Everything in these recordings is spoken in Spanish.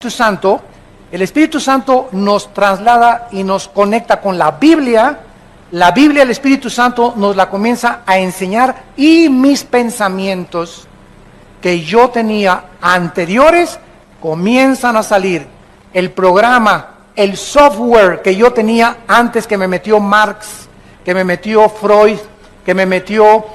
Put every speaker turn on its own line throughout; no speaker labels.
Espíritu Santo, el Espíritu Santo nos traslada y nos conecta con la Biblia. La Biblia, el Espíritu Santo nos la comienza a enseñar y mis pensamientos que yo tenía anteriores comienzan a salir. El programa, el software que yo tenía antes, que me metió Marx, que me metió Freud, que me metió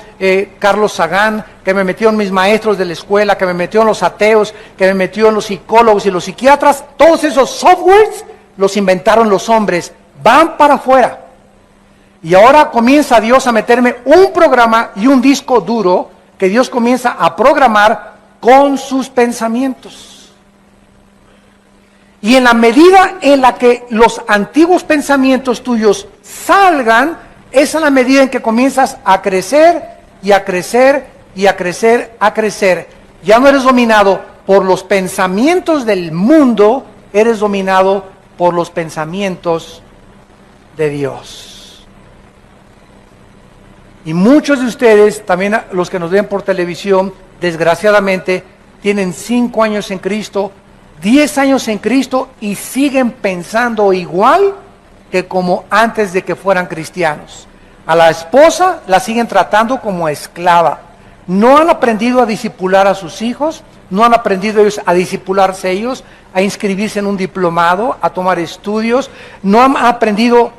Carlos Sagan, que me metió en mis maestros de la escuela, que me metió en los ateos, que me metió en los psicólogos y los psiquiatras, todos esos softwares los inventaron los hombres, van para afuera. Y ahora comienza Dios a meterme un programa y un disco duro que Dios comienza a programar con sus pensamientos. Y en la medida en la que los antiguos pensamientos tuyos salgan, esa es la medida en que comienzas a crecer y a crecer y a crecer, a crecer. Ya no eres dominado por los pensamientos del mundo, eres dominado por los pensamientos de Dios. Y muchos de ustedes, también los que nos ven por televisión, desgraciadamente, tienen 5 años en Cristo, 10 años en Cristo y siguen pensando igual que como antes de que fueran cristianos. A la esposa la siguen tratando como esclava. No han aprendido a discipular a sus hijos, no han aprendido ellos a discipularse ellos, a inscribirse en un diplomado, a tomar estudios, no han aprendido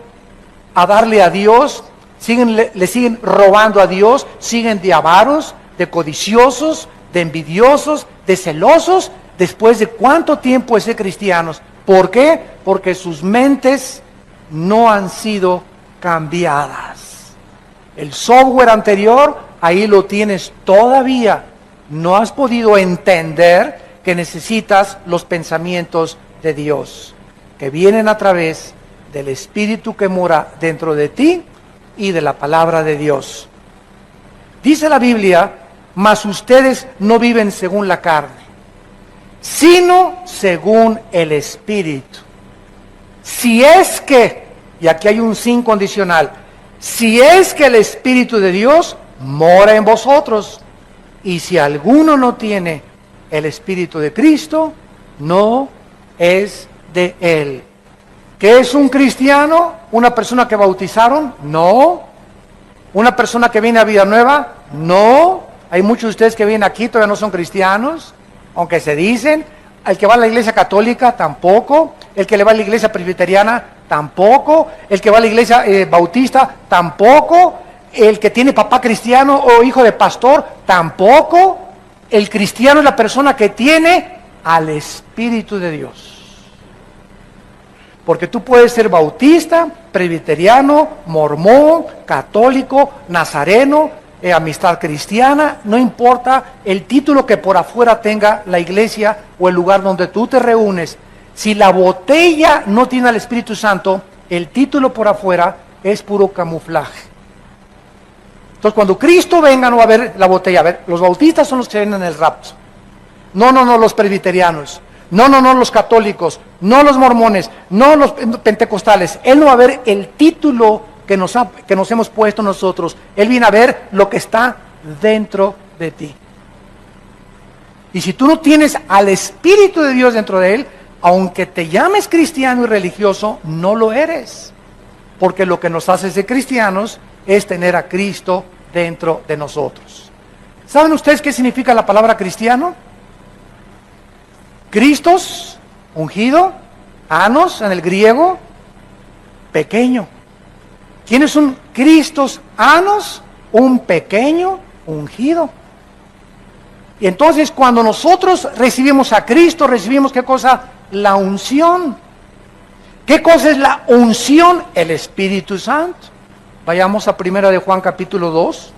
a darle a Dios, le siguen robando a Dios, siguen de avaros, de codiciosos, de envidiosos, de celosos, después de cuánto tiempo de ser cristianos. ¿Por qué? Porque sus mentes no han sido cambiadas. El software anterior, ahí lo tienes todavía. No has podido entender que necesitas los pensamientos de Dios, que vienen a través del Espíritu que mora dentro de ti y de la palabra de Dios. Dice la Biblia, mas ustedes no viven según la carne, sino según el Espíritu. Si es que, y aquí hay un sin condicional, si es que el Espíritu de Dios mora en vosotros, y si alguno no tiene el Espíritu de Cristo, no es de Él. ¿Qué es un cristiano? ¿Una persona que bautizaron? No. ¿Una persona que viene a vida nueva? No. Hay muchos de ustedes que vienen aquí, todavía no son cristianos, aunque se dicen. El que va a la iglesia católica, tampoco. El que le va a la iglesia presbiteriana, tampoco. El que va a la iglesia bautista, tampoco. El que tiene papá cristiano o hijo de pastor, tampoco. El cristiano es la persona que tiene al Espíritu de Dios. Porque tú puedes ser bautista, presbiteriano, mormón, católico, nazareno, amistad cristiana, no importa el título que por afuera tenga la iglesia o el lugar donde tú te reúnes. Si la botella no tiene al Espíritu Santo, el título por afuera es puro camuflaje. Entonces, cuando Cristo venga, no va a ver la botella. A ver, los bautistas son los que ven en el rapto. No, los presbiterianos. No, los católicos. No los mormones. No los pentecostales. Él no va a ver el título que nos hemos puesto nosotros. Él viene a ver lo que está dentro de ti. Y si tú no tienes al Espíritu de Dios dentro de él, aunque te llames cristiano y religioso, no lo eres. Porque lo que nos hace ser cristianos es tener a Cristo dentro de nosotros. ¿Saben ustedes qué significa la palabra cristiano? Cristos, ungido, anos en el griego, pequeño. ¿Quién es un Cristos anos? Un pequeño ungido. Y entonces cuando nosotros recibimos a Cristo, recibimos ¿qué cosa? La unción. ¿Qué cosa es la unción? El Espíritu Santo. Vayamos a 1 de Juan capítulo 2.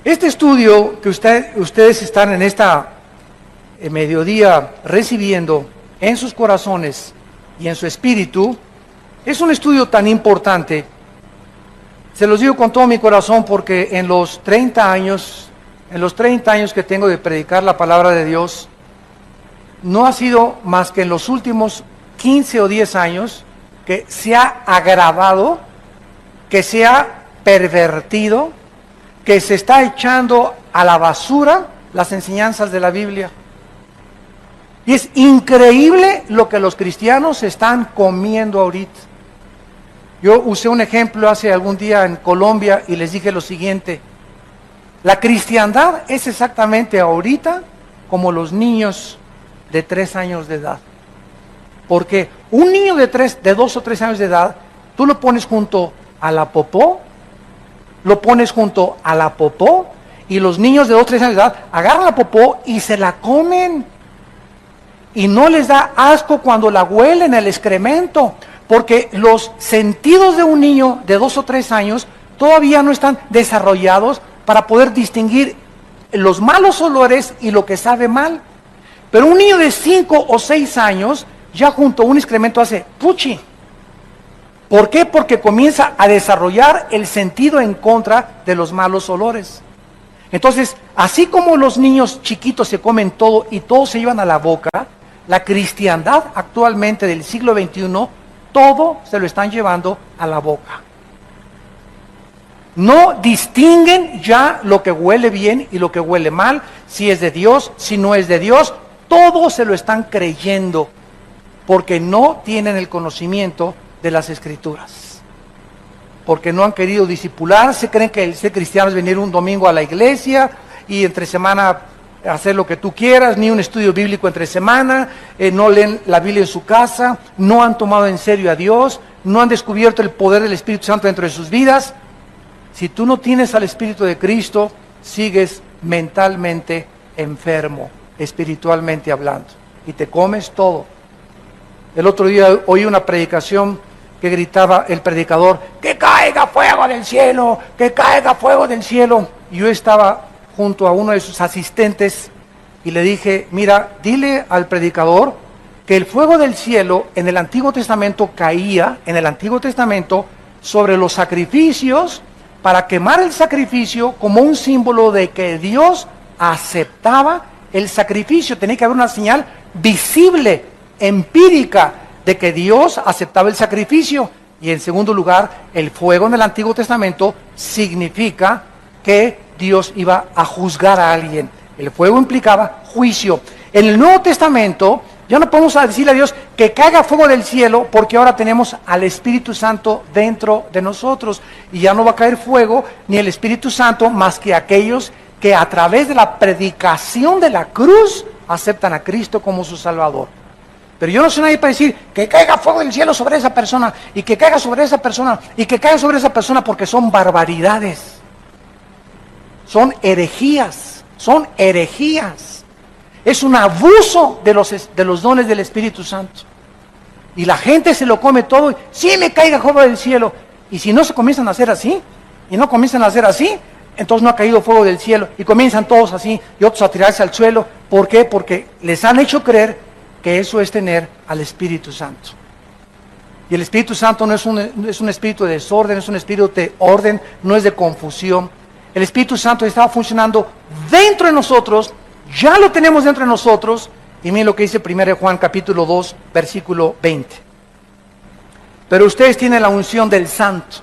Este estudio que ustedes están en esta mediodía recibiendo en sus corazones y en su espíritu, es un estudio tan importante. Se los digo con todo mi corazón porque en los 30 años que tengo de predicar la palabra de Dios, no ha sido más que en los últimos 15 o 10 años que se ha agravado, que se ha pervertido, que se está echando a la basura las enseñanzas de la Biblia. Y es increíble lo que los cristianos están comiendo ahorita. Yo usé un ejemplo hace algún día en Colombia y les dije lo siguiente: la cristiandad es exactamente ahorita como los niños de 3 años de edad. Porque un niño de 2 o 3 años de edad, tú lo pones junto a la popó, y los niños de 2 o 3 años de edad agarran la popó y se la comen. Y no les da asco cuando la huelen, el excremento, porque los sentidos de un niño de 2 o 3 años todavía no están desarrollados para poder distinguir los malos olores y lo que sabe mal. Pero un niño de 5 o 6 años ya junto a un excremento hace puchi. ¿Por qué? Porque comienza a desarrollar el sentido en contra de los malos olores. Entonces, así como los niños chiquitos se comen todo y todo se llevan a la boca, la cristiandad actualmente del siglo XXI, todo se lo están llevando a la boca. No distinguen ya lo que huele bien y lo que huele mal, si es de Dios, si no es de Dios, todo se lo están creyendo, porque no tienen el conocimiento de las Escrituras. Porque no han querido discipularse, creen que el ser cristiano es venir un domingo a la iglesia y entre semana hacer lo que tú quieras, ni un estudio bíblico entre semana, no leen la Biblia en su casa, no han tomado en serio a Dios, no han descubierto el poder del Espíritu Santo dentro de sus vidas. Si tú no tienes al Espíritu de Cristo, sigues mentalmente enfermo, espiritualmente hablando, y te comes todo. El otro día oí una predicación que gritaba el predicador: ¡que caiga fuego del cielo! ¡Que caiga fuego del cielo! Y yo estaba junto a uno de sus asistentes y le dije: mira, dile al predicador que el fuego del cielo en el Antiguo Testamento caía, en el Antiguo Testamento, sobre los sacrificios, para quemar el sacrificio como un símbolo de que Dios aceptaba el sacrificio. Tenía que haber una señal visible, empírica, de que Dios aceptaba el sacrificio. Y en segundo lugar, el fuego en el Antiguo Testamento significa que Dios iba a juzgar a alguien. El fuego implicaba juicio. En el Nuevo Testamento ya no podemos decirle a Dios que caiga fuego del cielo, porque ahora tenemos al Espíritu Santo dentro de nosotros, y ya no va a caer fuego ni el Espíritu Santo más que aquellos que a través de la predicación de la cruz aceptan a Cristo como su Salvador. Pero yo no soy nadie para decir que caiga fuego del cielo sobre esa persona, y que caiga sobre esa persona, y que caiga sobre esa persona, porque son barbaridades. Son herejías, son herejías. Es un abuso de los dones del Espíritu Santo. Y la gente se lo come todo, y sí me caiga fuego del cielo. Y si no se comienzan a hacer así, y no comienzan a hacer así, entonces no ha caído fuego del cielo. Y comienzan todos así, y otros a tirarse al suelo. ¿Por qué? Porque les han hecho creer que eso es tener al Espíritu Santo. Y el Espíritu Santo no es un espíritu de desorden, es un espíritu de orden, no es de confusión. El Espíritu Santo estaba funcionando dentro de nosotros, ya lo tenemos dentro de nosotros. Y miren lo que dice 1 Juan capítulo 2, versículo 20. Pero ustedes tienen la unción del Santo.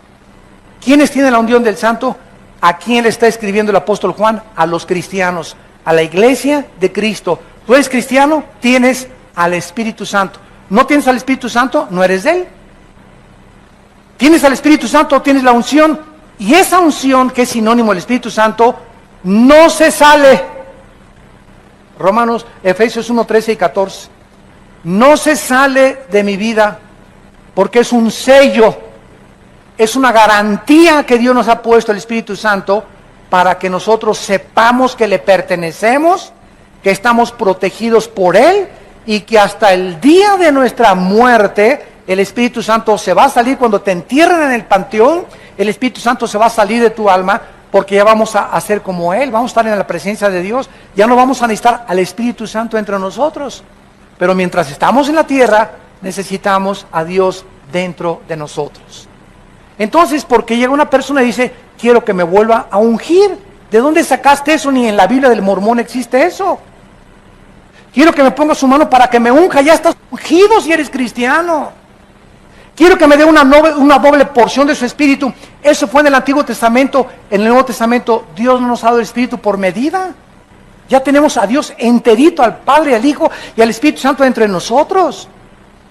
¿Quiénes tienen la unción del Santo? ¿A quién le está escribiendo el apóstol Juan? A los cristianos, a la iglesia de Cristo. Tú eres cristiano, tienes al Espíritu Santo. ¿No tienes al Espíritu Santo? No eres de Él. Tienes al Espíritu Santo, tienes la unción. Y esa unción, que es sinónimo del Espíritu Santo, no se sale. Efesios 1, 13 y 14. No se sale de mi vida, porque es un sello, es una garantía que Dios nos ha puesto, el Espíritu Santo, para que nosotros sepamos que le pertenecemos, que estamos protegidos por Él, y que hasta el día de nuestra muerte el Espíritu Santo se va a salir. Cuando te entierren en el panteón, el Espíritu Santo se va a salir de tu alma, porque ya vamos a ser como Él, vamos a estar en la presencia de Dios, ya no vamos a necesitar al Espíritu Santo entre nosotros. Pero mientras estamos en la tierra, necesitamos a Dios dentro de nosotros. Entonces, porque llega una persona y dice: quiero que me vuelva a ungir. ¿De dónde sacaste eso? Ni en la Biblia del Mormón existe eso. Quiero que me ponga su mano para que me unja. Ya estás ungido si eres cristiano. Quiero que me dé una doble porción de su Espíritu. Eso fue en el Antiguo Testamento. En el Nuevo Testamento Dios no nos ha dado el Espíritu por medida. Ya tenemos a Dios enterito, al Padre, al Hijo y al Espíritu Santo entre nosotros.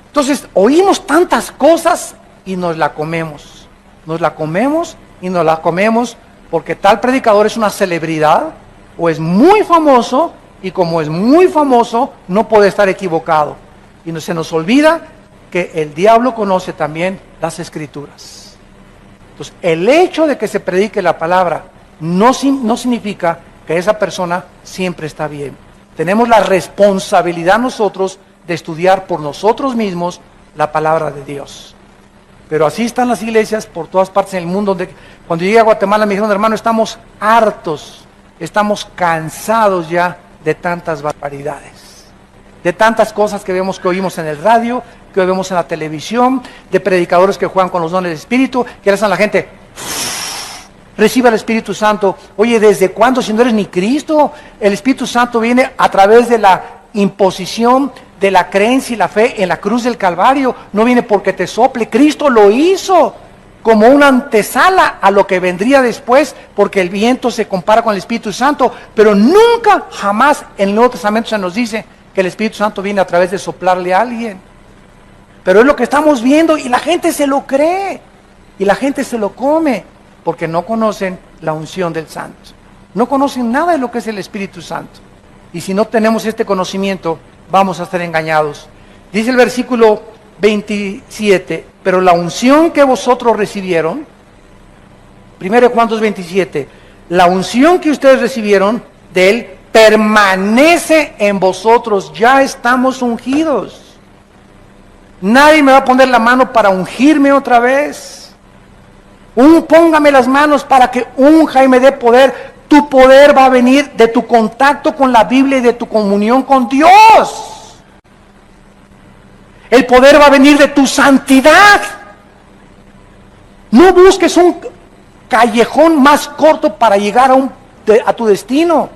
Entonces, oímos tantas cosas y nos la comemos. Nos la comemos y nos la comemos porque tal predicador es una celebridad o es muy famoso, y como es muy famoso, no puede estar equivocado. Y no se nos olvida que el diablo conoce también las Escrituras. Entonces, el hecho de que se predique la palabra no significa que esa persona siempre está bien. Tenemos la responsabilidad nosotros de estudiar por nosotros mismos la palabra de Dios. Pero así están las iglesias por todas partes en el mundo. Cuando llegué a Guatemala me dijeron, hermano, estamos hartos, estamos cansados ya de tantas barbaridades, de tantas cosas que oímos en el radio, que vemos en la televisión, de predicadores que juegan con los dones del Espíritu, que le hacen a la gente, reciba el Espíritu Santo. Oye, ¿desde cuándo? Si no eres ni Cristo. El Espíritu Santo viene a través de la imposición de la creencia y la fe en la cruz del Calvario. No viene porque te sople. Cristo lo hizo como una antesala a lo que vendría después, porque el viento se compara con el Espíritu Santo, pero nunca, jamás en el Nuevo Testamento se nos dice que el Espíritu Santo viene a través de soplarle a alguien. Pero es lo que estamos viendo y la gente se lo cree, y la gente se lo come, porque no conocen la unción del Santo. No conocen nada de lo que es el Espíritu Santo. Y si no tenemos este conocimiento, vamos a estar engañados. Dice el versículo 27, pero la unción que vosotros recibieron, 1 Juan 2:27, la unción que ustedes recibieron de Él permanece en vosotros, ya estamos ungidos. Nadie me va a poner la mano para ungirme otra vez. Póngame las manos para que unja y me dé poder. Tu poder va a venir de tu contacto con la Biblia y de tu comunión con Dios. El poder va a venir de tu santidad. No busques un callejón más corto para llegar a tu destino.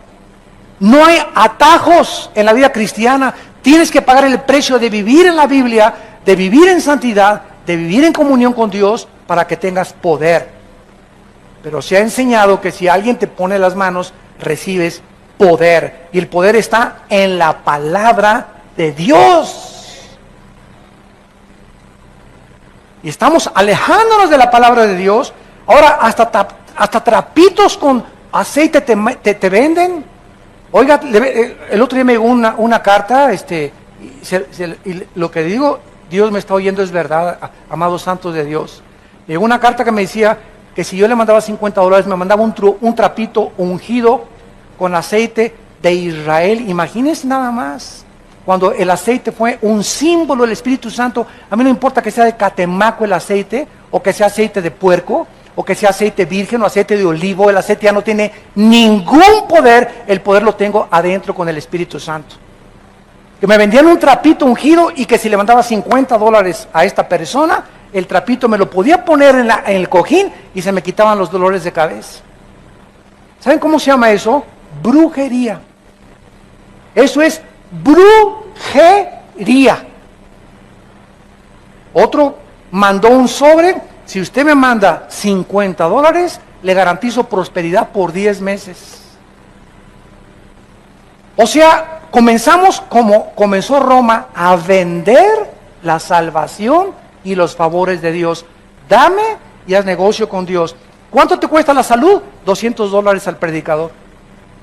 No hay atajos en la vida cristiana. Tienes que pagar el precio de vivir en la Biblia, de vivir en santidad, de vivir en comunión con Dios para que tengas poder. Pero se ha enseñado que si alguien te pone las manos, recibes poder. Y el poder está en la palabra de Dios. Y estamos alejándonos de la palabra de Dios. Ahora hasta trapitos con aceite te venden. Oiga, el otro día me llegó una carta, y lo que digo, Dios me está oyendo, es verdad, amados santos de Dios. Me llegó una carta que me decía que si yo le mandaba $50, me mandaba un trapito ungido con aceite de Israel. Imagínense nada más. Cuando el aceite fue un símbolo del Espíritu Santo, a mí no importa que sea de catemaco el aceite, o que sea aceite de puerco, o que sea aceite virgen o aceite de olivo, el aceite ya no tiene ningún poder, el poder lo tengo adentro con el Espíritu Santo. Que me vendían un trapito ungido y que si le mandaba $50 a esta persona, el trapito me lo podía poner en el cojín y se me quitaban los dolores de cabeza. ¿Saben cómo se llama eso? Brujería. Eso es brujería. Otro mandó un sobre: si usted me manda $50, le garantizo prosperidad por 10 meses. O sea, comenzamos como comenzó Roma, a vender la salvación y los favores de Dios. Dame y haz negocio con Dios. ¿Cuánto te cuesta la salud? $200 al predicador.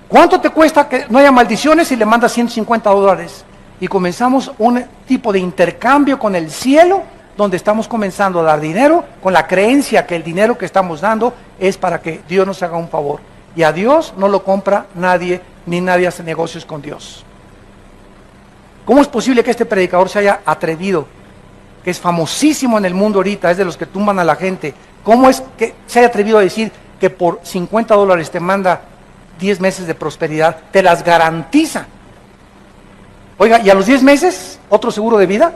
¿Cuánto te cuesta que no haya maldiciones? Y le mandas $150. Y comenzamos un tipo de intercambio con el cielo, donde estamos comenzando a dar dinero, con la creencia que el dinero que estamos dando es para que Dios nos haga un favor. Y a Dios no lo compra nadie, ni nadie hace negocios con Dios. ¿Cómo es posible que este predicador se haya atrevido, que es famosísimo en el mundo ahorita, es de los que tumban a la gente? ¿Cómo es que se haya atrevido a decir que por $50 te manda 10 meses de prosperidad, te las garantiza? Oiga, ¿y a los 10 meses otro seguro de vida?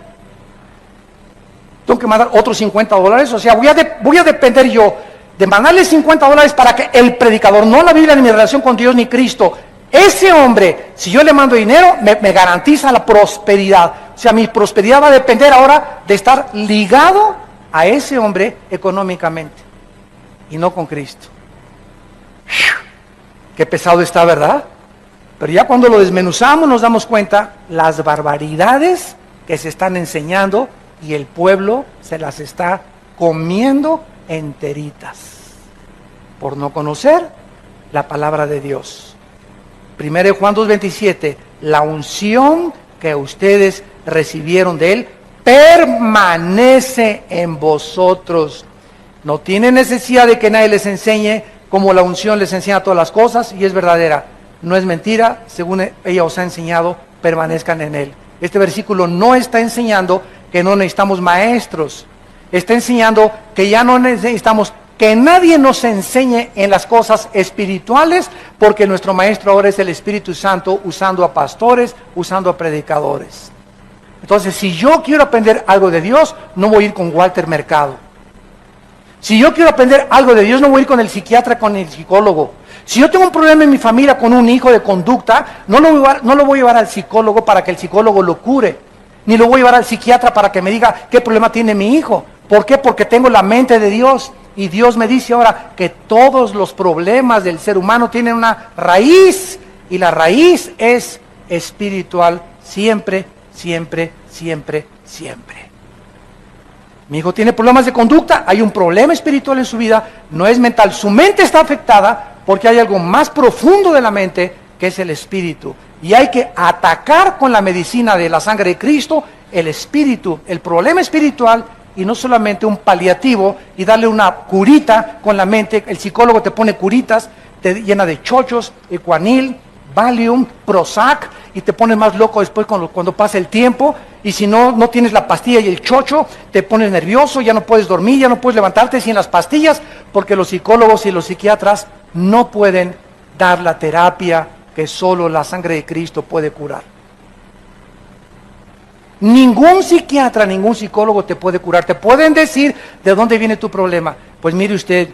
Tengo que mandar otros $50, o sea, voy a depender yo de mandarle $50 para que el predicador, no la Biblia, ni mi relación con Dios, ni Cristo, ese hombre, si yo le mando dinero, me garantiza la prosperidad. O sea, mi prosperidad va a depender ahora de estar ligado a ese hombre económicamente, y no con Cristo. Qué pesado está, ¿verdad? Pero ya cuando lo desmenuzamos nos damos cuenta las barbaridades que se están enseñando y el pueblo se las está comiendo enteritas por no conocer la palabra de Dios. 1 Juan 2:27, la unción que ustedes recibieron de Él permanece en vosotros. No tienen necesidad de que nadie les enseñe, como la unción les enseña todas las cosas y es verdadera. No es mentira, según ella os ha enseñado, permanezcan en Él. Este versículo no está enseñando que no necesitamos maestros. Está enseñando que ya no necesitamos que nadie nos enseñe en las cosas espirituales, porque nuestro maestro ahora es el Espíritu Santo, usando a pastores, usando a predicadores. Entonces, si yo quiero aprender algo de Dios, no voy a ir con Walter Mercado. Si yo quiero aprender algo de Dios, no voy a ir con el psiquiatra, con el psicólogo. Si yo tengo un problema en mi familia con un hijo de conducta, no lo voy a llevar al psicólogo para que el psicólogo lo cure, ni lo voy a llevar al psiquiatra para que me diga qué problema tiene mi hijo. ¿Por qué? Porque tengo la mente de Dios, y Dios me dice ahora que todos los problemas del ser humano tienen una raíz, y la raíz es espiritual, siempre, siempre, siempre, siempre. Mi hijo tiene problemas de conducta, hay un problema espiritual en su vida, no es mental, su mente está afectada porque hay algo más profundo de la mente que es el espíritu. Y hay que atacar con la medicina de la sangre de Cristo el espíritu, el problema espiritual, y no solamente un paliativo y darle una curita con la mente. El psicólogo te pone curitas, te llena de chochos, Equanil, Valium, Prozac, y te pones más loco después cuando pasa el tiempo. Y si no tienes la pastilla y el chocho, te pones nervioso, ya no puedes dormir, ya no puedes levantarte sin las pastillas, porque los psicólogos y los psiquiatras no pueden dar la terapia que solo la sangre de Cristo puede curar. Ningún psiquiatra, ningún psicólogo te puede curar. Te pueden decir de dónde viene tu problema. Pues mire usted,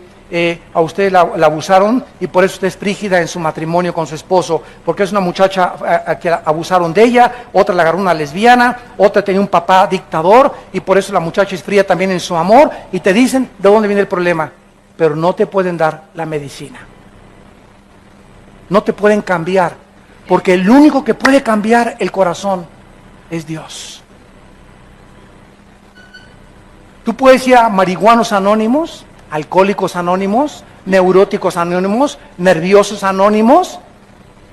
a usted la abusaron y por eso usted es frígida en su matrimonio con su esposo, porque es una muchacha que abusaron de ella, otra la agarró una lesbiana, otra tenía un papá dictador y por eso la muchacha es fría también en su amor, y te dicen de dónde viene el problema, pero no te pueden dar la medicina. No te pueden cambiar, porque el único que puede cambiar el corazón es Dios. Tú puedes ir a marihuanos anónimos, alcohólicos anónimos, neuróticos anónimos, nerviosos anónimos,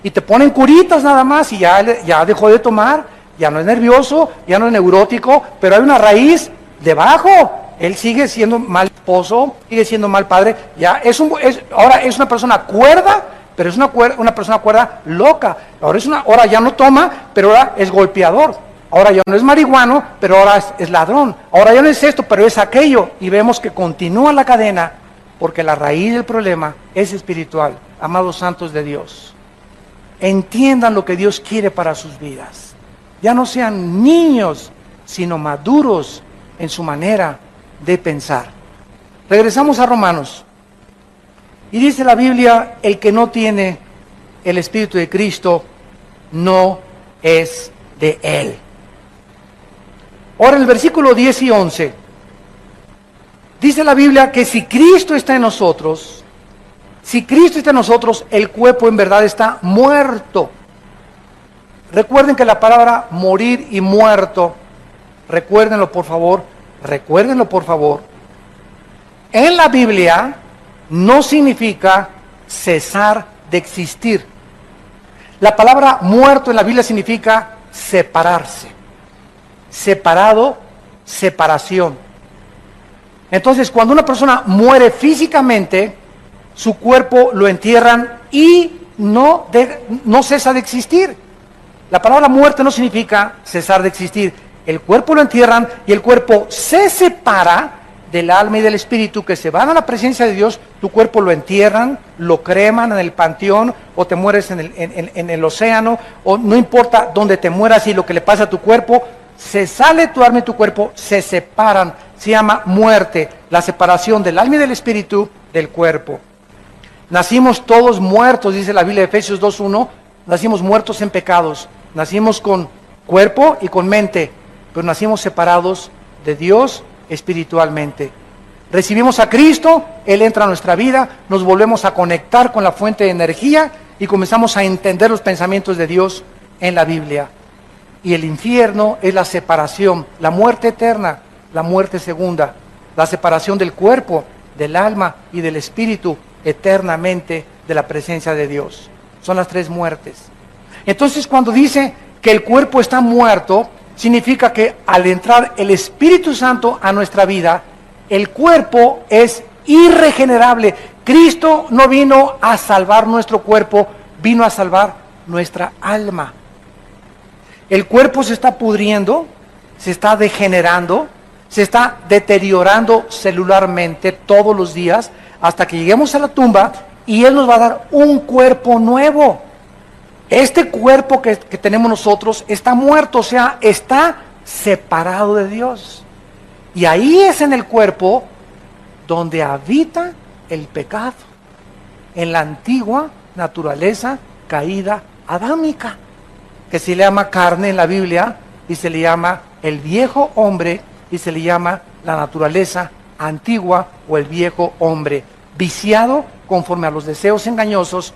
y te ponen curitas nada más y ya dejó de tomar, ya no es nervioso, ya no es neurótico, pero hay una raíz debajo. Él sigue siendo mal esposo, sigue siendo mal padre, ahora es una persona cuerda, pero es una persona cuerda loca. Ahora ya no toma, pero ahora es golpeador. Ahora ya no es marihuano, pero ahora es ladrón. Ahora ya no es esto, pero es aquello. Y vemos que continúa la cadena, porque la raíz del problema es espiritual. Amados santos de Dios, entiendan lo que Dios quiere para sus vidas. Ya no sean niños, sino maduros en su manera de pensar. Regresamos a Romanos. Y dice la Biblia, el que no tiene el Espíritu de Cristo no es de Él. Ahora en el versículo 10 y 11, dice la Biblia que si Cristo está en nosotros, el cuerpo en verdad está muerto. Recuerden que la palabra morir y muerto, recuérdenlo por favor, en la Biblia no significa cesar de existir. La palabra muerto en la Biblia significa separarse. Separado, separación. Entonces, cuando una persona muere físicamente, su cuerpo lo entierran y no cesa de existir. La palabra muerte no significa cesar de existir. El cuerpo lo entierran y el cuerpo se separa del alma y del espíritu, que se van a la presencia de Dios. Tu cuerpo lo entierran, lo creman en el panteón, o te mueres en el océano, o no importa dónde te mueras y lo que le pasa a tu cuerpo, se sale tu alma y tu cuerpo, se separan. Se llama muerte, la separación del alma y del espíritu del cuerpo. Nacimos todos muertos, dice la Biblia de Efesios 2:1, nacimos muertos en pecados, nacimos con cuerpo y con mente, pero nacimos separados de Dios espiritualmente. Recibimos a Cristo, Él entra a nuestra vida, nos volvemos a conectar con la fuente de energía y comenzamos a entender los pensamientos de Dios en la Biblia. Y el infierno es la separación, la muerte eterna, la muerte segunda, la separación del cuerpo, del alma y del espíritu eternamente de la presencia de Dios. Son las tres muertes. Entonces, cuando dice que el cuerpo está muerto, significa que al entrar el Espíritu Santo a nuestra vida, el cuerpo es irregenerable. Cristo no vino a salvar nuestro cuerpo, vino a salvar nuestra alma. El cuerpo se está pudriendo, se está degenerando, se está deteriorando celularmente todos los días hasta que lleguemos a la tumba y Él nos va a dar un cuerpo nuevo. Este cuerpo que tenemos nosotros está muerto, o sea, está separado de Dios. Y ahí es en el cuerpo donde habita el pecado, en la antigua naturaleza caída adámica, que se le llama carne en la Biblia, y se le llama el viejo hombre, y se le llama la naturaleza antigua o el viejo hombre, viciado conforme a los deseos engañosos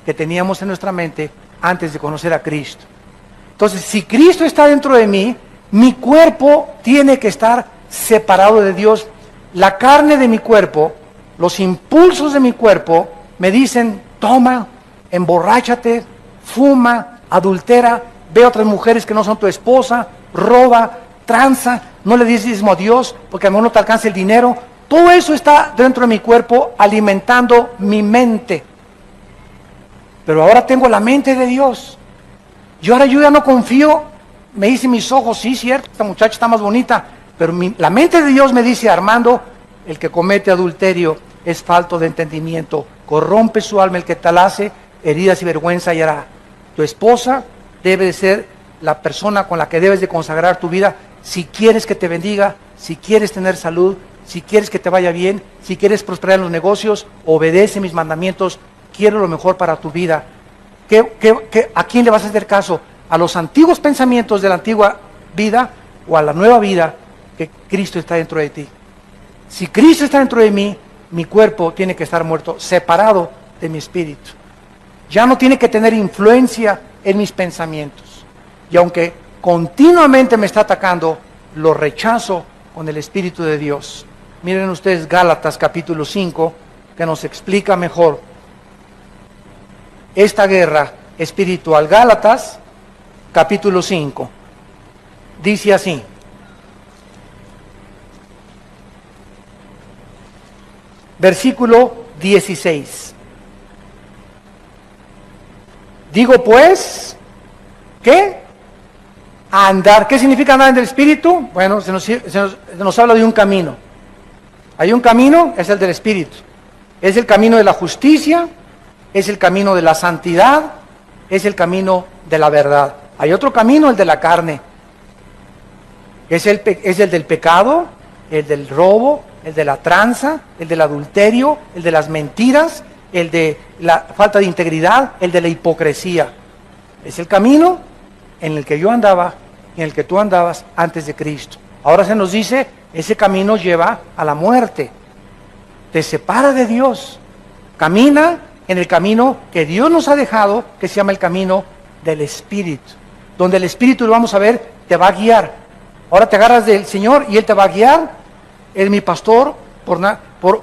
que teníamos en nuestra mente antes de conocer a Cristo. Entonces, si Cristo está dentro de mí, mi cuerpo tiene que estar separado de Dios. La carne de mi cuerpo, los impulsos de mi cuerpo me dicen: toma, emborráchate, fuma, adultera, ve a otras mujeres que no son tu esposa, roba, tranza, no le des diezmo a Dios porque a lo mejor no te alcanza el dinero. Todo eso está dentro de mi cuerpo alimentando mi mente. Pero ahora tengo la mente de Dios. Yo ya no confío. Me dicen mis ojos: sí, cierto, esta muchacha está más bonita. Pero la mente de Dios me dice: Armando, el que comete adulterio es falto de entendimiento. Corrompe su alma el que tal hace, heridas y vergüenza hallará. Tu esposa debe de ser la persona con la que debes de consagrar tu vida si quieres que te bendiga, si quieres tener salud, si quieres que te vaya bien, si quieres prosperar en los negocios. Obedece mis mandamientos. Quiero lo mejor para tu vida. ¿A quién le vas a hacer caso? ¿A los antiguos pensamientos de la antigua vida o a la nueva vida que Cristo está dentro de ti? Si Cristo está dentro de mí, mi cuerpo tiene que estar muerto, separado de mi espíritu. Ya no tiene que tener influencia en mis pensamientos. Y aunque continuamente me está atacando, lo rechazo con el Espíritu de Dios. Miren ustedes Gálatas capítulo 5, que nos explica mejor esta guerra espiritual. Gálatas capítulo 5 dice así: versículo 16. Digo pues, ¿qué? Andar. ¿Qué significa andar en el Espíritu? Bueno, se nos habla de un camino. Hay un camino, es el del Espíritu. Es el camino de la justicia, es el camino de la santidad, es el camino de la verdad. Hay otro camino, el de la carne. Es el del pecado, el del robo, el de la tranza, el del adulterio, el de las mentiras, el de la falta de integridad, el de la hipocresía. Es el camino en el que yo andaba y en el que tú andabas antes de Cristo. Ahora se nos dice, ese camino lleva a la muerte. Te separa de Dios. Camina en el camino que Dios nos ha dejado, que se llama el camino del Espíritu. Donde el Espíritu, lo vamos a ver, te va a guiar. Ahora te agarras del Señor y Él te va a guiar. Él es mi pastor,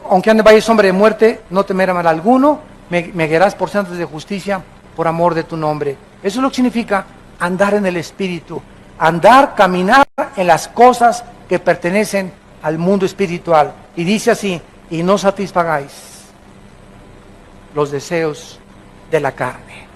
aunque ande valle sombra de muerte, no temerá mal alguno. Me guiarás por sendas de justicia, por amor de tu nombre. Eso es lo que significa andar en el Espíritu. Andar, caminar en las cosas que pertenecen al mundo espiritual. Y dice así: y no satisfagáis los deseos de la carne.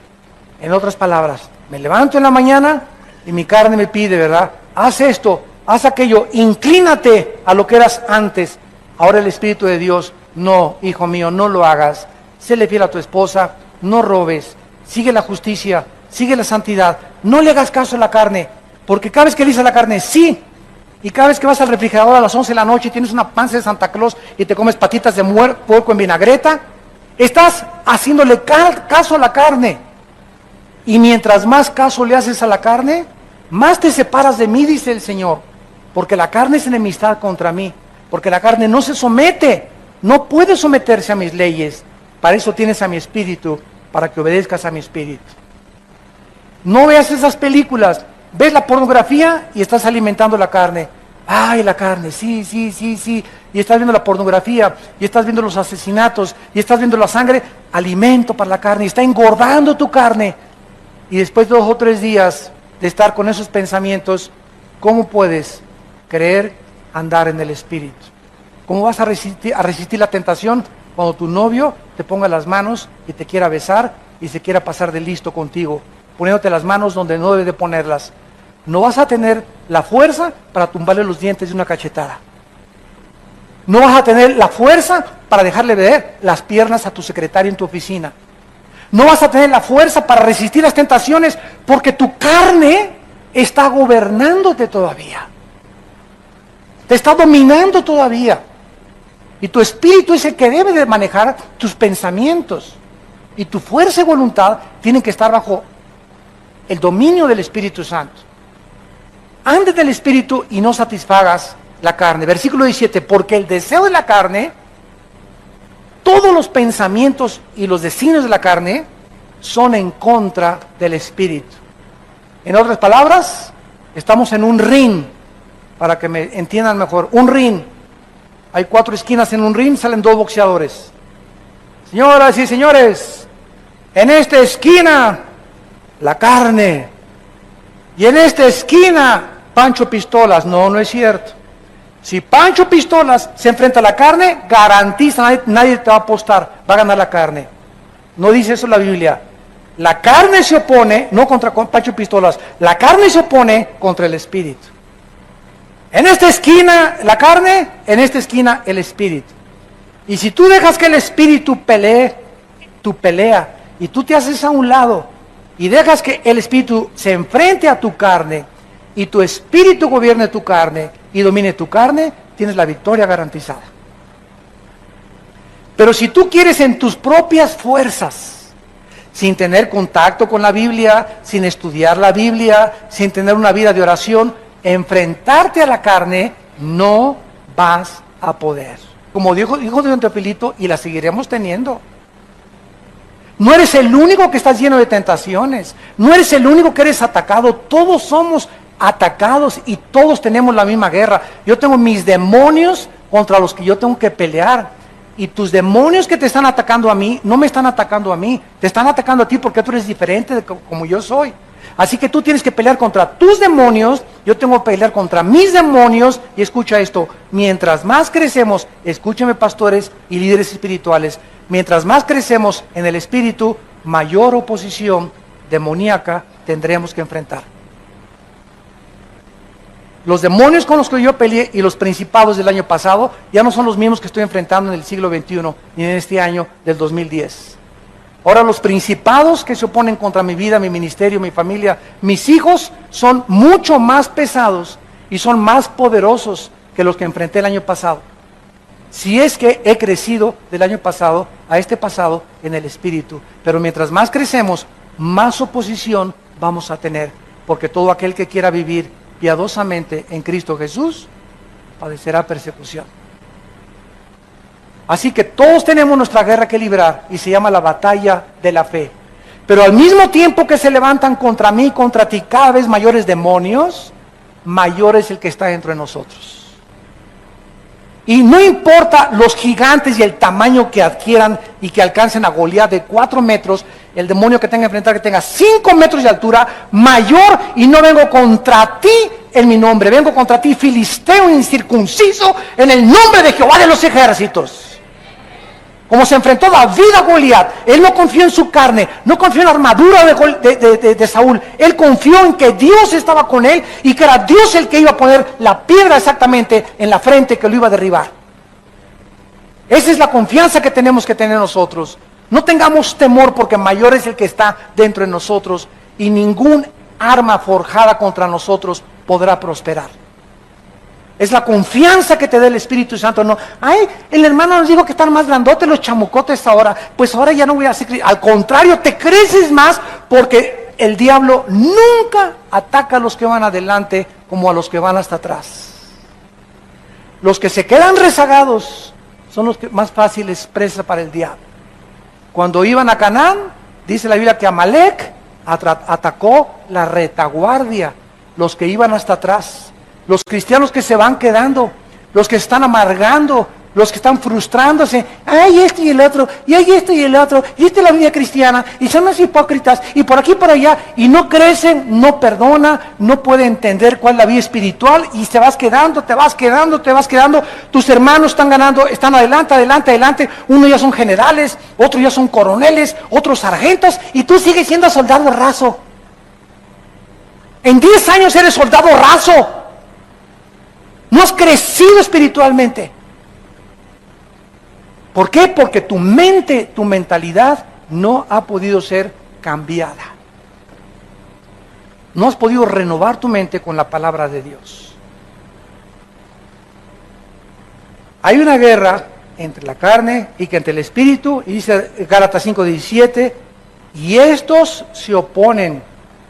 En otras palabras, me levanto en la mañana y mi carne me pide, ¿verdad? Haz esto, haz aquello, inclínate a lo que eras antes. Ahora el Espíritu de Dios: no, hijo mío, no lo hagas. Séle fiel a tu esposa, no robes, sigue la justicia, sigue la santidad, no le hagas caso a la carne, porque cada vez que le dices a la carne sí, y cada vez que vas al refrigerador a las 11 de la noche y tienes una panza de Santa Claus y te comes patitas de puerco en vinagreta, estás haciéndole caso a la carne. Y mientras más caso le haces a la carne, más te separas de mí, dice el Señor, porque la carne es enemistad contra mí, porque la carne no se somete, no puede someterse a mis leyes. Para eso tienes a mi Espíritu para que obedezcas a mi espíritu. No veas esas películas, ves la pornografía y estás alimentando la carne. Ay, la carne, sí. Y estás viendo la pornografía, y estás viendo los asesinatos, y estás viendo la sangre, alimento para la carne, y está engordando tu carne. Y después de 2 o 3 días de estar con esos pensamientos, ¿cómo puedes creer andar en el Espíritu? ¿Cómo vas a resistir la tentación cuando tu novio te ponga las manos y te quiera besar y se quiera pasar de listo contigo, poniéndote las manos donde no debe de ponerlas? No vas a tener la fuerza para tumbarle los dientes de una cachetada. No vas a tener la fuerza para dejarle ver las piernas a tu secretario en tu oficina. No vas a tener la fuerza para resistir las tentaciones porque tu carne está gobernándote todavía. Te está dominando todavía. Y tu espíritu es el que debe de manejar tus pensamientos. Y tu fuerza y voluntad tienen que estar bajo el dominio del Espíritu Santo. Andes del Espíritu y no satisfagas la carne. Versículo 17, porque el deseo de la carne, todos los pensamientos y los designios de la carne son en contra del Espíritu. En otras palabras, estamos en un ring, para que me entiendan mejor, un ring. Hay 4 esquinas en un ring, salen 2 boxeadores. Señoras y señores, en esta esquina, la carne. Y en esta esquina, Pancho Pistolas. No es cierto. Si Pancho Pistolas se enfrenta a la carne, garantiza, nadie te va a apostar, va a ganar la carne. No dice eso la Biblia. La carne se opone, no contra Pancho Pistolas, la carne se opone contra el Espíritu. En esta esquina la carne, en esta esquina el Espíritu. Y si tú dejas que el Espíritu pelee, tu pelea, y tú te haces a un lado, y dejas que el Espíritu se enfrente a tu carne, y tu Espíritu gobierne tu carne, y domine tu carne, tienes la victoria garantizada. Pero si tú quieres en tus propias fuerzas, sin tener contacto con la Biblia, sin estudiar la Biblia, sin tener una vida de oración, enfrentarte a la carne, no vas a poder. Como dijo Don Teofilito, y la seguiremos teniendo. No eres el único que estás lleno de tentaciones. No eres el único que eres atacado. Todos somos atacados y todos tenemos la misma guerra. Yo tengo mis demonios contra los que yo tengo que pelear. Y tus demonios que te están atacando a mí, no me están atacando a mí. Te están atacando a ti porque tú eres diferente de como yo soy. Así que tú tienes que pelear contra tus demonios, yo tengo que pelear contra mis demonios. Y escucha esto, mientras más crecemos, escúcheme pastores y líderes espirituales, mientras más crecemos en el espíritu, mayor oposición demoníaca tendremos que enfrentar. Los demonios con los que yo peleé y los principados del año pasado ya no son los mismos que estoy enfrentando en el siglo XXI ni en este año del 2010. Ahora los principados que se oponen contra mi vida, mi ministerio, mi familia, mis hijos, son mucho más pesados y son más poderosos que los que enfrenté el año pasado. Si es que he crecido del año pasado a este pasado en el espíritu. Pero mientras más crecemos, más oposición vamos a tener. Porque todo aquel que quiera vivir piadosamente en Cristo Jesús, padecerá persecución. Así que todos tenemos nuestra guerra que librar y se llama la batalla de la fe. Pero al mismo tiempo que se levantan contra mí, contra ti, cada vez mayores demonios, mayor es el que está dentro de nosotros. Y no importa los gigantes y el tamaño que adquieran y que alcancen a Goliat de 4 metros, el demonio que tenga que enfrentar que tenga 5 metros de altura, mayor, y no vengo contra ti en mi nombre, vengo contra ti, filisteo incircunciso, en el nombre de Jehová de los ejércitos. Como se enfrentó David a Goliat, él no confió en su carne, no confió en la armadura de Saúl, él confió en que Dios estaba con él y que era Dios el que iba a poner la piedra exactamente en la frente que lo iba a derribar. Esa es la confianza que tenemos que tener nosotros. No tengamos temor porque mayor es el que está dentro de nosotros y ningún arma forjada contra nosotros podrá prosperar. Es la confianza que te da el Espíritu Santo. No, ay, el hermano nos dijo que están más grandotes los chamucotes ahora. Pues ahora ya no voy a hacer. Al contrario, te creces más porque el diablo nunca ataca a los que van adelante como a los que van hasta atrás. Los que se quedan rezagados son los que más fáciles presa para el diablo. Cuando iban a Canaán, Dice la Biblia que Amalek atacó la retaguardia, los que iban hasta atrás, los cristianos que se van quedando, los que están amargando, los que están frustrándose, ay esto y el otro, y hay esto y el otro, y esta es la vida cristiana, y son los hipócritas, y por aquí y por allá, y no crecen, no perdona, no puede entender cuál es la vida espiritual, y te vas quedando, tus hermanos están ganando, están adelante, unos ya son generales, otros ya son coroneles, otros sargentos, y tú sigues siendo soldado raso. En 10 años eres soldado raso, no has crecido espiritualmente. ¿Por qué? Porque tu mente, tu mentalidad no ha podido ser cambiada. No has podido renovar tu mente con la palabra de Dios. Hay una guerra entre la carne y entre el espíritu, y dice Gálatas 5:17, y estos se oponen.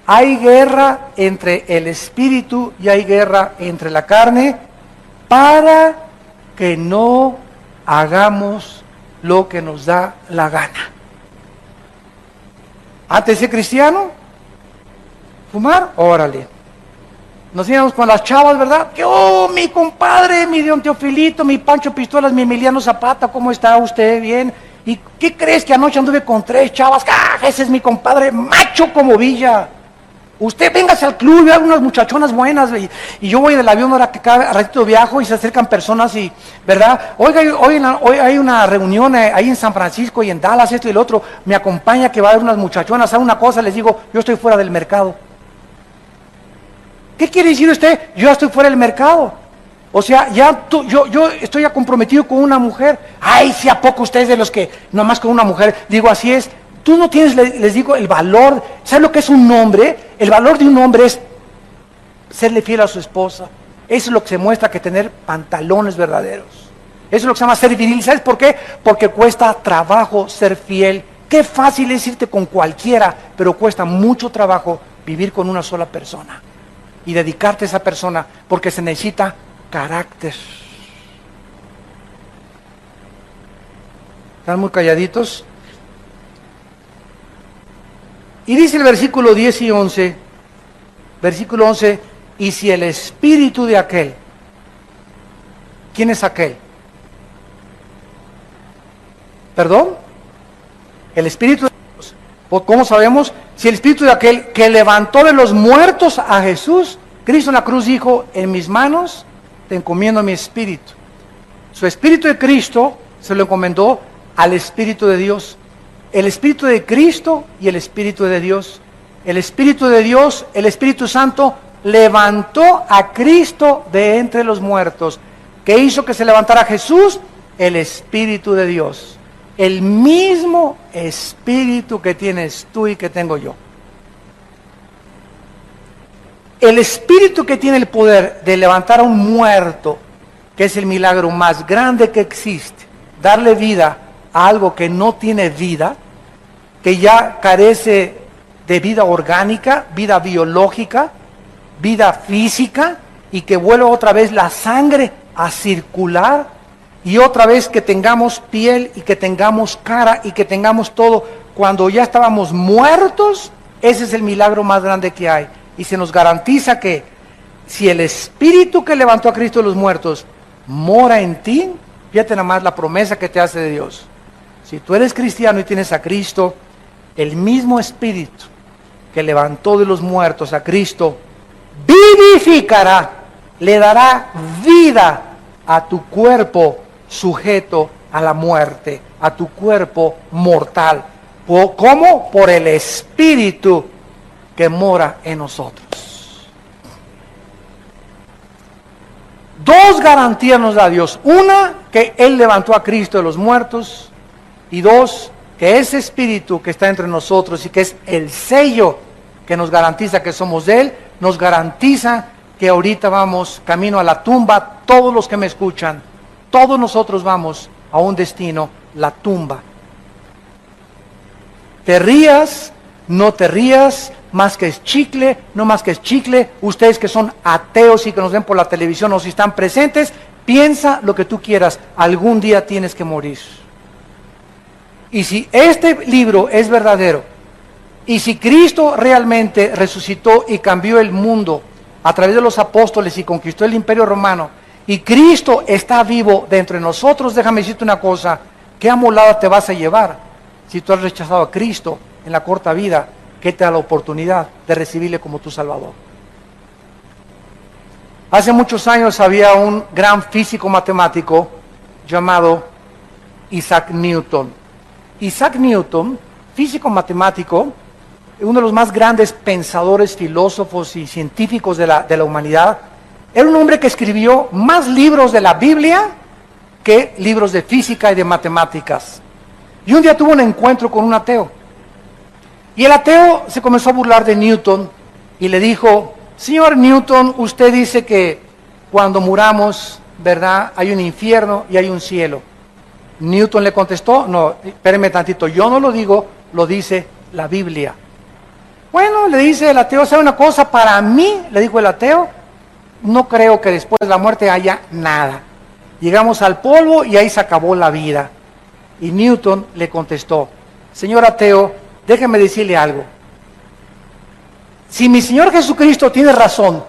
Hay guerra entre el espíritu y hay guerra entre la carne para que no hagamos lo que nos da la gana. Antes de ser cristiano, fumar, órale. Nos íbamos con las chavas, ¿verdad? Que, oh, mi compadre, mi Don Teofilito, mi Pancho Pistolas, mi Emiliano Zapata, ¿cómo está usted? Bien. ¿Y qué crees que anoche anduve con 3 chavas? ¡Ah, ese es mi compadre, macho como Villa! Usted véngase al club y vea unas muchachonas buenas, y yo voy del avión ahora que cada ratito viajo y se acercan personas y, ¿verdad? Oiga, hoy hay una reunión ahí en San Francisco y en Dallas, esto y el otro, me acompaña que va a haber unas muchachonas, ¿sabe una cosa? Les digo, yo estoy fuera del mercado. ¿Qué quiere decir usted? Yo ya estoy fuera del mercado. O sea, yo estoy ya comprometido con una mujer. Ay, si a poco ustedes de los que nomás con una mujer, digo, así es. Tú no tienes, les digo, el valor. ¿Sabes lo que es un hombre? El valor de un hombre es serle fiel a su esposa. Eso es lo que se muestra que tener pantalones verdaderos. Eso es lo que se llama ser viril. ¿Sabes por qué? Porque cuesta trabajo ser fiel. Qué fácil es irte con cualquiera, pero cuesta mucho trabajo vivir con una sola persona y dedicarte a esa persona, porque se necesita carácter. ¿Están muy calladitos? Y dice el versículo 10 y 11, versículo 11, y si el espíritu de aquel, ¿quién es aquel? ¿Perdón? El espíritu de Dios. ¿Cómo sabemos? Si el espíritu de aquel que levantó de los muertos a Jesús, Cristo en la cruz dijo, en mis manos te encomiendo mi espíritu. Su espíritu de Cristo se lo encomendó al espíritu de Dios. El espíritu de Cristo y el espíritu de Dios. El espíritu de Dios, el Espíritu Santo, levantó a Cristo de entre los muertos. ¿Qué hizo que se levantara Jesús? El Espíritu de Dios. El mismo espíritu que tienes tú y que tengo yo. El espíritu que tiene el poder de levantar a un muerto, que es el milagro más grande que existe, darle vida a algo que no tiene vida, que ya carece de vida orgánica, vida biológica, vida física, y que vuelva otra vez la sangre a circular, y otra vez que tengamos piel y que tengamos cara y que tengamos todo. Cuando ya estábamos muertos, ese es el milagro más grande que hay. Y se nos garantiza que si el espíritu que levantó a Cristo de los muertos mora en ti, fíjate nada más la promesa que te hace de Dios. Si tú eres cristiano y tienes a Cristo, el mismo espíritu que levantó de los muertos a Cristo vivificará, le dará vida a tu cuerpo sujeto a la muerte, a tu cuerpo mortal. ¿Cómo? Por el espíritu que mora en nosotros. 2 garantías nos da Dios. Una, que Él levantó a Cristo de los muertos. Y 2, que ese espíritu que está entre nosotros y que es el sello que nos garantiza que somos de Él, nos garantiza que ahorita vamos camino a la tumba. Todos los que me escuchan, todos nosotros vamos a un destino, la tumba. Te rías, no te rías, más que es chicle, no más que es chicle. Ustedes que son ateos y que nos ven por la televisión o si están presentes, piensa lo que tú quieras, algún día tienes que morir. Y si este libro es verdadero, Y si Cristo realmente resucitó y cambió el mundo a través de los apóstoles y conquistó el imperio romano, y Cristo está vivo dentro de nosotros, déjame decirte una cosa, ¿qué amolada te vas a llevar si tú has rechazado a Cristo en la corta vida que te da la oportunidad de recibirle como tu Salvador? Hace muchos años había un gran físico matemático llamado Isaac Newton. Isaac Newton, físico matemático, uno de los más grandes pensadores, filósofos y científicos de la humanidad, era un hombre que escribió más libros de la Biblia que libros de física y de matemáticas. Y un día tuvo un encuentro con un ateo. Y el ateo se comenzó a burlar de Newton y le dijo: señor Newton, usted dice que cuando muramos, ¿verdad?, hay un infierno y hay un cielo. Newton le contestó: no, espéreme tantito, yo no lo digo, lo dice la Biblia. Bueno, le dice el ateo, ¿sabe una cosa? Para mí, le dijo el ateo, no creo que después de la muerte haya nada. Llegamos al polvo y ahí se acabó la vida. Y Newton le contestó: señor ateo, déjeme decirle algo. Si mi Señor Jesucristo tiene razón,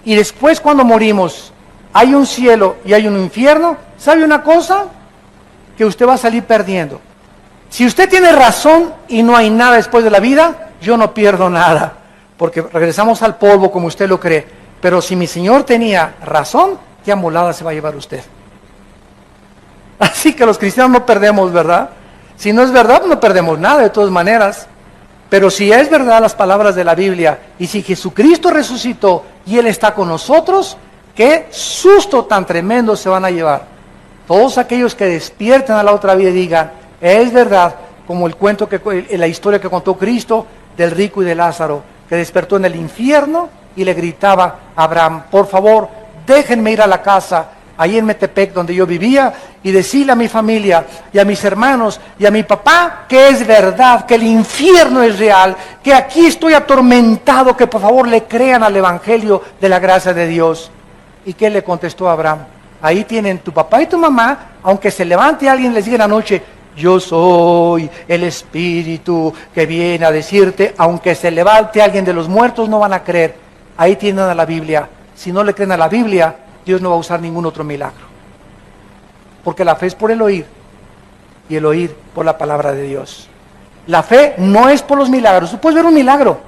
y después cuando morimos hay un cielo y hay un infierno, ¿sabe una cosa? Que usted va a salir perdiendo. Si usted tiene razón y no hay nada después de la vida, yo no pierdo nada, porque regresamos al polvo como usted lo cree. Pero si mi Señor tenía razón, ¿qué amolada se va a llevar usted? Así que los cristianos no perdemos, ¿verdad? Si no es verdad, no perdemos nada de todas maneras. Pero si es verdad las palabras de la Biblia, y si Jesucristo resucitó y Él está con nosotros, qué susto tan tremendo se van a llevar. Todos aquellos que despierten a la otra vida y digan: es verdad, como el cuento, la historia que contó Cristo del rico y de Lázaro, que despertó en el infierno y le gritaba a Abraham: por favor, déjenme ir a la casa ahí en Metepec donde yo vivía y decirle a mi familia y a mis hermanos y a mi papá que es verdad, que el infierno es real, que aquí estoy atormentado, que por favor le crean al evangelio de la gracia de Dios. ¿Y qué le contestó Abraham? Ahí tienen tu papá y tu mamá, aunque se levante alguien y les diga en la noche: yo soy el Espíritu que viene a decirte, aunque se levante alguien de los muertos, no van a creer. Ahí tienen a la Biblia. Si no le creen a la Biblia, Dios no va a usar ningún otro milagro. Porque la fe es por el oír, y el oír por la palabra de Dios. La fe no es por los milagros. Tú puedes ver un milagro,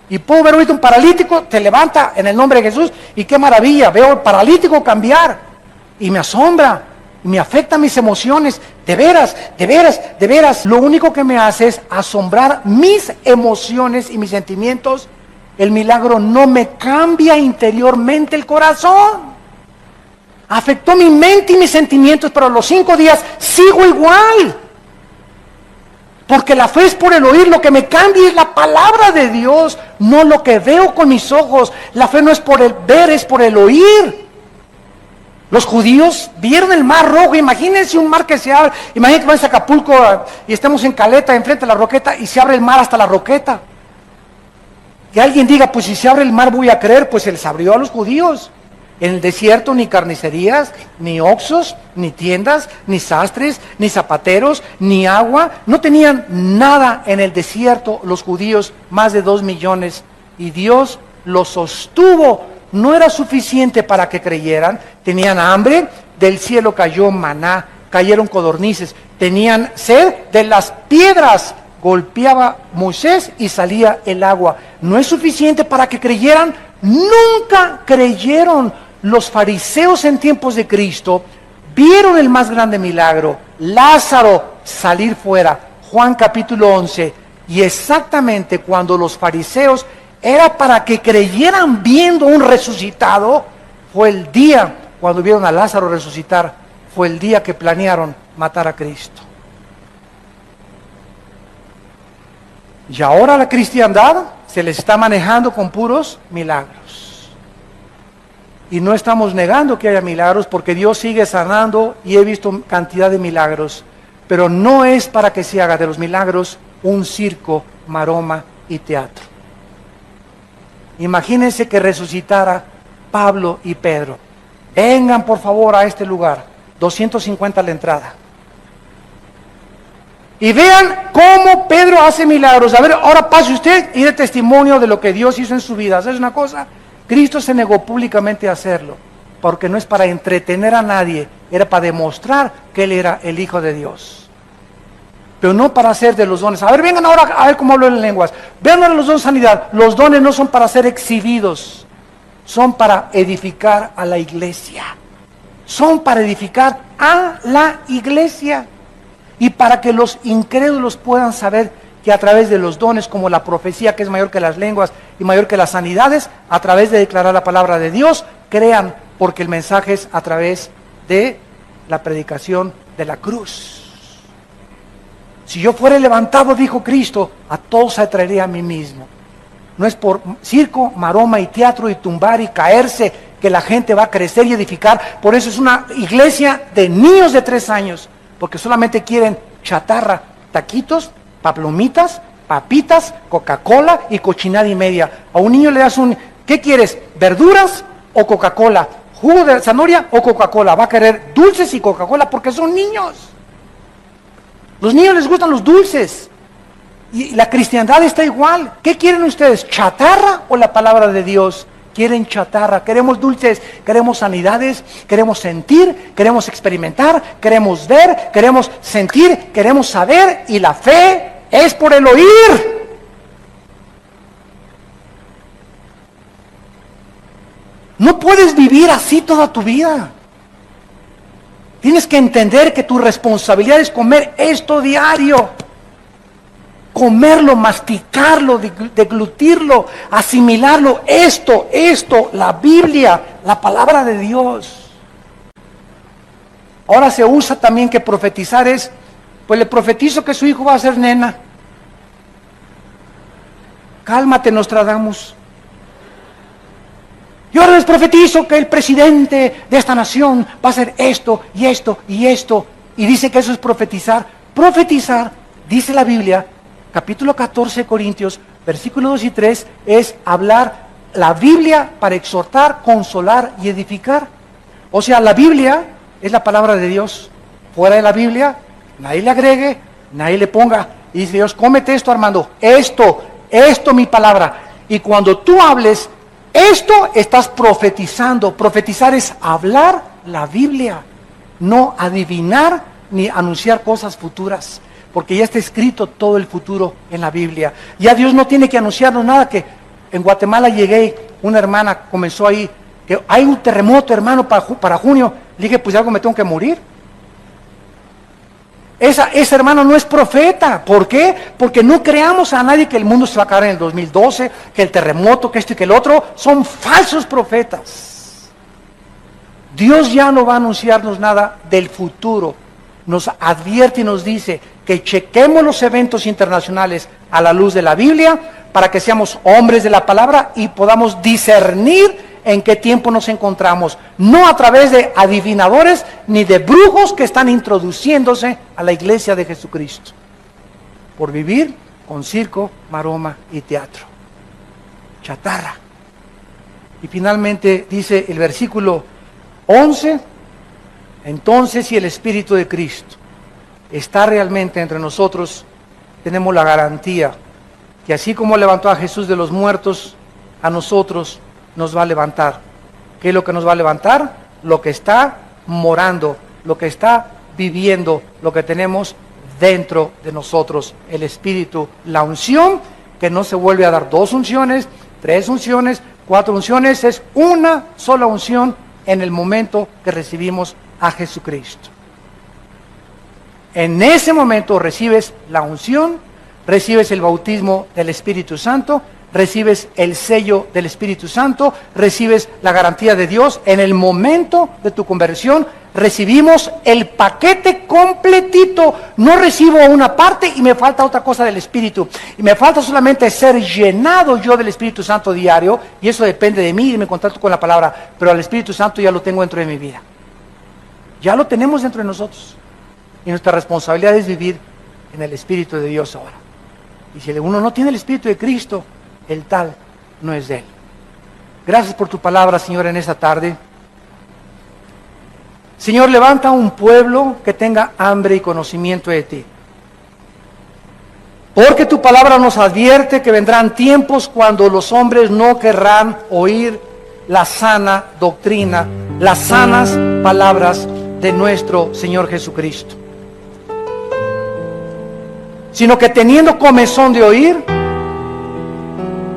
y puedo ver ahorita un paralítico, te levanta en el nombre de Jesús, y qué maravilla, veo al paralítico cambiar, y me asombra, y me afecta mis emociones. De veras, de veras, de veras, lo único que me hace es asombrar mis emociones y mis sentimientos. El milagro no me cambia interiormente el corazón. Afectó mi mente y mis sentimientos, pero a los 5 días sigo igual. Porque la fe es por el oír, lo que me cambia es la palabra de Dios, no lo que veo con mis ojos. La fe no es por el ver, es por el oír. Los judíos vieron el mar rojo. Imagínense un mar que se abre. Imagínense que vamos a Acapulco y estemos en Caleta, enfrente de la Roqueta, y se abre el mar hasta la Roqueta. Que alguien diga: pues si se abre el mar voy a creer. Pues se les abrió a los judíos. En el desierto ni carnicerías, ni oxos, ni tiendas, ni sastres, ni zapateros, ni agua. No tenían nada en el desierto los judíos, más de 2 millones. Y Dios los sostuvo. No era suficiente para que creyeran. Tenían hambre, del cielo cayó maná, cayeron codornices. Tenían sed, de las piedras golpeaba Moisés y salía el agua. No es suficiente para que creyeran. Nunca creyeron. Los fariseos en tiempos de Cristo vieron el más grande milagro: Lázaro salir fuera. Juan capítulo 11. Y exactamente cuando los fariseos era para que creyeran viendo un resucitado, fue el día cuando vieron a Lázaro resucitar, fue el día que planearon matar a Cristo. Y ahora la cristiandad se les está manejando con puros milagros. Y no estamos negando que haya milagros, porque Dios sigue sanando y he visto cantidad de milagros. Pero no es para que se haga de los milagros un circo, maroma y teatro. Imagínense que resucitara Pablo y Pedro. Vengan por favor a este lugar, 250 a la entrada. Y vean cómo Pedro hace milagros. A ver, ahora pase usted y dé testimonio de lo que Dios hizo en su vida. ¿Sabes una cosa? Cristo se negó públicamente a hacerlo, porque no es para entretener a nadie, era para demostrar que Él era el Hijo de Dios. Pero no para hacer de los dones. A ver, vengan ahora a ver cómo hablo en lenguas. Vean ahora los dones de sanidad. Los dones no son para ser exhibidos, son para edificar a la iglesia. Son para edificar a la iglesia. Y para que los incrédulos puedan saber que a través de los dones, como la profecía, que es mayor que las lenguas y mayor que las sanidades, a través de declarar la palabra de Dios, crean, porque el mensaje es a través de la predicación de la cruz. Si yo fuera levantado, dijo Cristo, a todos atraería a mí mismo. No es por circo, maroma y teatro y tumbar y caerse que la gente va a crecer y edificar. Por eso es una iglesia de niños de 3 años, porque solamente quieren chatarra, taquitos, palomitas, papitas, Coca-Cola y cochinada y media. A un niño le das ¿qué quieres? ¿Verduras o Coca-Cola? ¿Jugo de zanahoria o Coca-Cola? Va a querer dulces y Coca-Cola porque son niños. Los niños les gustan los dulces. Y la cristiandad está igual. ¿Qué quieren ustedes? ¿Chatarra o la palabra de Dios? Quieren chatarra, queremos dulces, queremos sanidades, queremos sentir, queremos experimentar, queremos ver, queremos sentir, queremos saber, y la fe es por el oír. No puedes vivir así toda tu vida. Tienes que entender que tu responsabilidad es comer esto diario. Comerlo, masticarlo, deglutirlo, asimilarlo, esto, la Biblia, la palabra de Dios. Ahora se usa también que profetizar es, pues le profetizo que su hijo va a ser nena. Cálmate, Nostradamus. Yo ahora les profetizo que el presidente de esta nación va a hacer esto y esto y esto. Y dice que eso es profetizar. Profetizar, dice la Biblia, capítulo 14 de Corintios, versículos 2 y 3, es hablar la Biblia para exhortar, consolar y edificar. O sea, la Biblia es la palabra de Dios. Fuera de la Biblia, nadie le agregue, nadie le ponga. Y dice Dios, cómete esto, Armando, esto, mi palabra. Y cuando tú hables esto, estás profetizando. Profetizar es hablar la Biblia, no adivinar ni anunciar cosas futuras. Porque ya está escrito todo el futuro en la Biblia. Ya Dios no tiene que anunciarnos nada. Que en Guatemala llegué, una hermana comenzó ahí, que hay un terremoto, hermano, para junio. Le dije, pues algo me tengo que morir. Esa hermana no es profeta. ¿Por qué? Porque no creamos a nadie que el mundo se va a acabar en el 2012, que el terremoto, que esto y que el otro. Son falsos profetas. Dios ya no va a anunciarnos nada del futuro. Nos advierte y nos dice que chequemos los eventos internacionales a la luz de la Biblia para que seamos hombres de la palabra y podamos discernir en qué tiempo nos encontramos, no a través de adivinadores ni de brujos que están introduciéndose a la iglesia de Jesucristo por vivir con circo, maroma y teatro, chatarra. Y finalmente dice el versículo 11, entonces si el Espíritu de Cristo está realmente entre nosotros, tenemos la garantía que así como levantó a Jesús de los muertos, a nosotros nos va a levantar. ¿Qué es lo que nos va a levantar? Lo que está morando, lo que está viviendo, lo que tenemos dentro de nosotros, el Espíritu, la unción, que no se vuelve a dar 2 unciones, 3 unciones, 4 unciones, es una sola unción en el momento que recibimos a Jesucristo. En ese momento recibes la unción, recibes el bautismo del Espíritu Santo, recibes el sello del Espíritu Santo, recibes la garantía de Dios. En el momento de tu conversión recibimos el paquete completito. No recibo una parte y me falta otra cosa del Espíritu. Y me falta solamente ser llenado yo del Espíritu Santo diario, y eso depende de mí y de mi contacto con la palabra. Pero al Espíritu Santo ya lo tengo dentro de mi vida. Ya lo tenemos dentro de nosotros. Y nuestra responsabilidad es vivir en el Espíritu de Dios ahora. Y si uno no tiene el Espíritu de Cristo, el tal no es de Él. Gracias por tu palabra, Señor, en esta tarde. Señor, levanta un pueblo que tenga hambre y conocimiento de Ti. Porque tu palabra nos advierte que vendrán tiempos cuando los hombres no querrán oír la sana doctrina, las sanas palabras de nuestro Señor Jesucristo, sino que teniendo comezón de oír,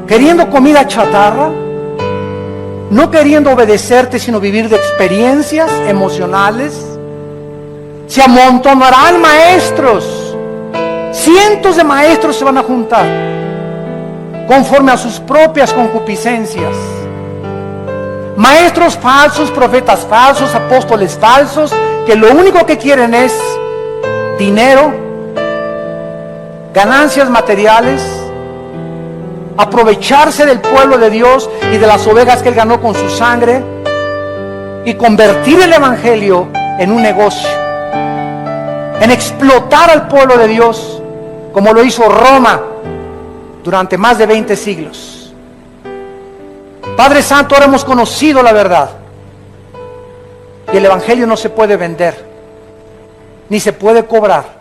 queriendo comida chatarra, no queriendo obedecerte, sino vivir de experiencias emocionales, se amontonarán maestros. Cientos de maestros se van a juntar conforme a sus propias concupiscencias. Maestros falsos, profetas falsos, apóstoles falsos, que lo único que quieren es dinero, ganancias materiales, aprovecharse del pueblo de Dios y de las ovejas que Él ganó con su sangre y convertir el evangelio en un negocio, en explotar al pueblo de Dios como lo hizo Roma durante más de 20 siglos. Padre Santo, ahora hemos conocido la verdad y el evangelio no se puede vender ni se puede cobrar.